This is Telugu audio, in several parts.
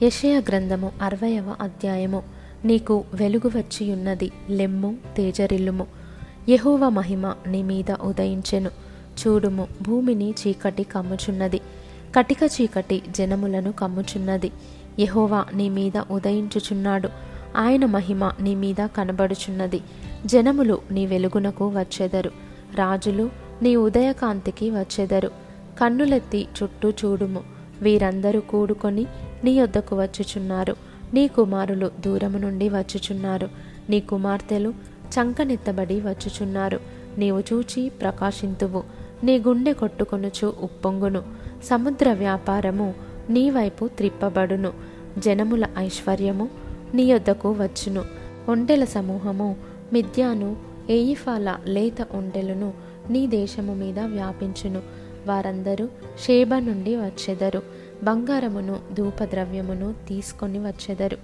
యెషయా గ్రంథము 60వ అధ్యాయము. నీకు వెలుగు వచ్చియున్నది, లెమ్ము, తేజరిల్లుము. యెహోవా మహిమ నీ మీద ఉదయించెను. చూడుము, భూమిని చీకటి కమ్ముచున్నది, కటిక చీకటి జనములను కమ్ముచున్నది. యెహోవా నీ మీద ఉదయించుచున్నాడు, ఆయన మహిమ నీ మీద కనబడుచున్నది. జనములు నీ వెలుగునకు వచ్చెదరు, రాజులు నీ ఉదయకాంతికి వచ్చెదరు. కన్నులెత్తి చుట్టూ చూడుము, వీరందరూ కూడుకొని నీ యొద్దకు వచ్చుచున్నారు. నీ కుమారులు దూరము నుండి వచ్చుచున్నారు, నీ కుమార్తెలు చంకనెత్తబడి వచ్చుచున్నారు. నీవు చూచి ప్రకాశింతువు, నీ గుండె కొట్టుకొనుచు ఉప్పొంగును. సముద్ర వ్యాపారము నీ వైపు త్రిప్పబడును, జనముల ఐశ్వర్యము నీ యొద్దకు వచ్చును. ఒంటెల సమూహము మిద్యాను, ఏయిఫాల లేత ఒంటెలను నీ దేశము మీద వ్యాపించును. వారందరూ షేబ నుండి వచ్చెదరు, బంగారమును ధూపద్రవ్యమును తీసుకొని వచ్చెదరు.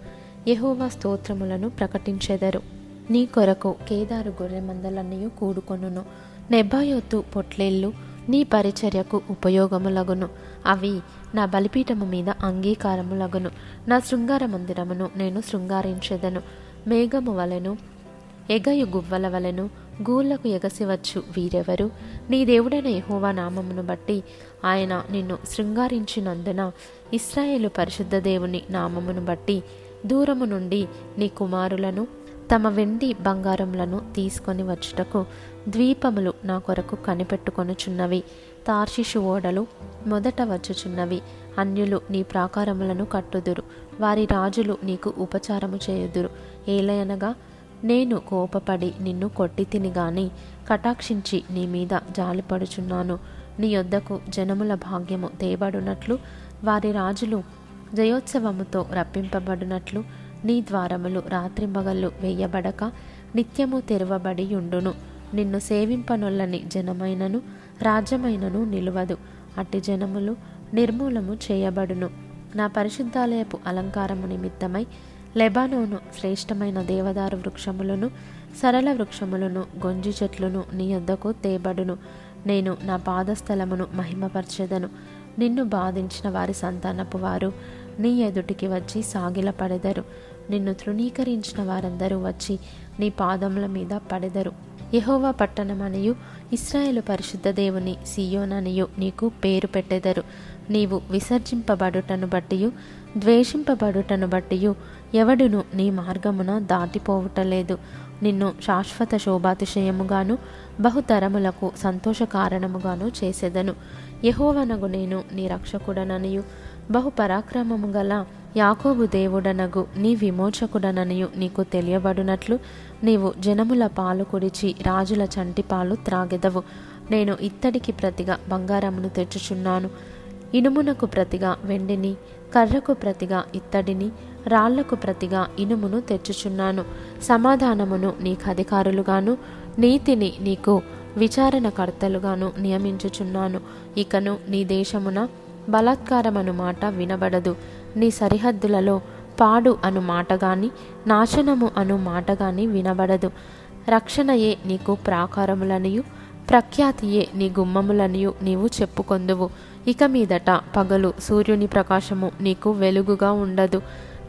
యెహోవా స్తోత్రములను ప్రకటించెదరు. నీ కొరకు కేదారు గొర్రె మందలన్నయు కూడుకొనును. నెబాయోతు పొట్లేళ్ళు నీ పరిచర్యకు ఉపయోగములగును. అవి నా బలిపీఠము మీద అంగీకారములగును. నా శృంగార మందిరమును నేను శృంగారించెదను. మేఘము వలెను, ఎగయు గువ్వల వలెను గూళ్లకు ఎగసివచ్చు వీరెవరు? నీ దేవుడైన యెహోవా నామమును బట్టి ఆయన నిన్ను శృంగారించినందున, ఇశ్రాయేలు పరిశుద్ధ దేవుని నామమును బట్టి దూరము నుండి నీ కుమారులను తమ వెండి బంగారములను తీసుకొని వచ్చుటకు ద్వీపములు నా కొరకు కనిపెట్టుకొనుచున్నవి. తార్షిషు ఓడలు మొదట వచ్చుచున్నవి. అన్యులు నీ ప్రాకారములను కట్టుదురు, వారి రాజులు నీకు ఉపచారము చేయుదురు. ఏలయనగా నేను కోపపడి నిన్ను కొట్టి తిని గాని కటాక్షించి నీ మీద జాలిపడుచున్నాను. నీ యొద్దకు జనముల భాగ్యము తేబడునట్లు, వారి రాజులు జయోత్సవముతో రప్పింపబడినట్లు నీ ద్వారములు రాత్రింబగళ్ళు వేయబడక నిత్యము తెరవబడి యుండును. నిన్ను సేవింపనొల్లని జనమైనను రాజ్యమైనను నిలువదు. అట్టి జనములు నిర్మూలము చేయబడును. నా పరిశుద్ధాలయపు అలంకారము నిమిత్తమై లెబానోను శ్రేష్టమైన దేవదారు వృక్షములను, సరళ వృక్షములను, గొంజి చెట్లను నీ యొద్దకు తేబడును. నేను నా పాదస్థలమును మహిమపరచెదను. నిన్ను బాధించిన వారి సంతానపు వారు నీ ఎదుటికి వచ్చి సాగిలపడెదరు. నిన్ను తృణీకరించిన వారందరూ వచ్చి నీ పాదముల మీద పడెదరు. యెహోవా పట్టణమనియు ఇశ్రాయేలు పరిశుద్ధ దేవుని సీయోననియు నీకు పేరు పెట్టెదరు. నీవు విసర్జింపబడుటను బట్టియు ద్వేషింపబడుటను బట్టియు ఎవడును నీ మార్గమున దాటిపోవుటలేదు. నిన్ను శాశ్వత శోభాతిశయముగాను బహుతరములకు సంతోష కారణముగాను చేసెదను. యెహోవానగు నేను నీ రక్షకుడననియు బహుపరాక్రమము గల యాకోబు దేవుడనగు నీ విమోచకుడననియు నీకు తెలియబడునట్లు నీవు జనముల పాలు కుడిచి రాజుల చంటి పాలు త్రాగెదవు. నేను ఇత్తడికి ప్రతిగా బంగారమును తెచ్చుచున్నాను, ఇనుమునకు ప్రతిగా వెండిని, కర్రకు ప్రతిగా ఇత్తడిని, రాళ్లకు ప్రతిగా ఇనుమును తెచ్చుచున్నాను. సమాధానమును నీకు అధికారులుగాను, నీతిని నీకు విచారణకర్తలుగాను నియమించుచున్నాను. ఇకను నీ దేశమున బలాత్కారమను మాట వినబడదు. నీ సరిహద్దులలో పాడు అను మాట గాని, నాశనము అను మాట గాని వినబడదు. రక్షణయే నీకు ప్రాకారములనియు, ప్రఖ్యాతియే నీ గుమ్మములనియు నీవు చెప్పుకొందువు. ఇక మీదట పగలు సూర్యుని ప్రకాశము నీకు వెలుగుగా ఉండదు.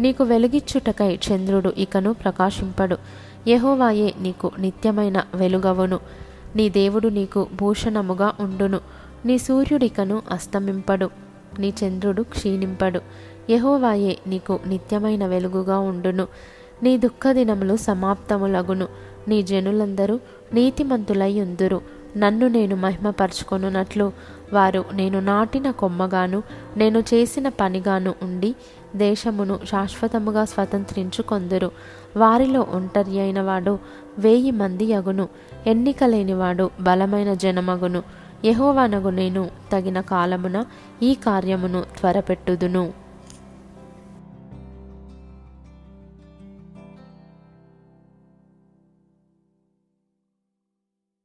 నీకు వెలుగిచ్చుటకై చంద్రుడు ఇకను ప్రకాశింపడు. యెహోవాయే నీకు నిత్యమైన వెలుగవును. నీ దేవుడు నీకు భూషణముగా ఉండును. నీ సూర్యుడికను అస్తమింపడు, నీ చంద్రుడు క్షీణింపడు. యెహోవాయే నీకు నిత్యమైన వెలుగుగా ఉండును. నీ దుఃఖదినములు సమాప్తములగును. నీ జనులందరూ నీతిమంతులై ఉందురు. నన్ను నేను మహిమపరచుకొనున్నట్లు వారు నేను నాటిన కొమ్మగాను, నేను చేసిన పనిగాను ఉండి దేశమును శాశ్వతముగా స్వతంత్రించుకొందురు. వారిలో ఒంటరి అయిన వాడు 1000 మంది యగును, ఎన్నిక లేనివాడు బలమైన జనమగును. యెహోవానగు నేను తగిన కాలమున ఈ కార్యమును త్వరపెట్టుదును.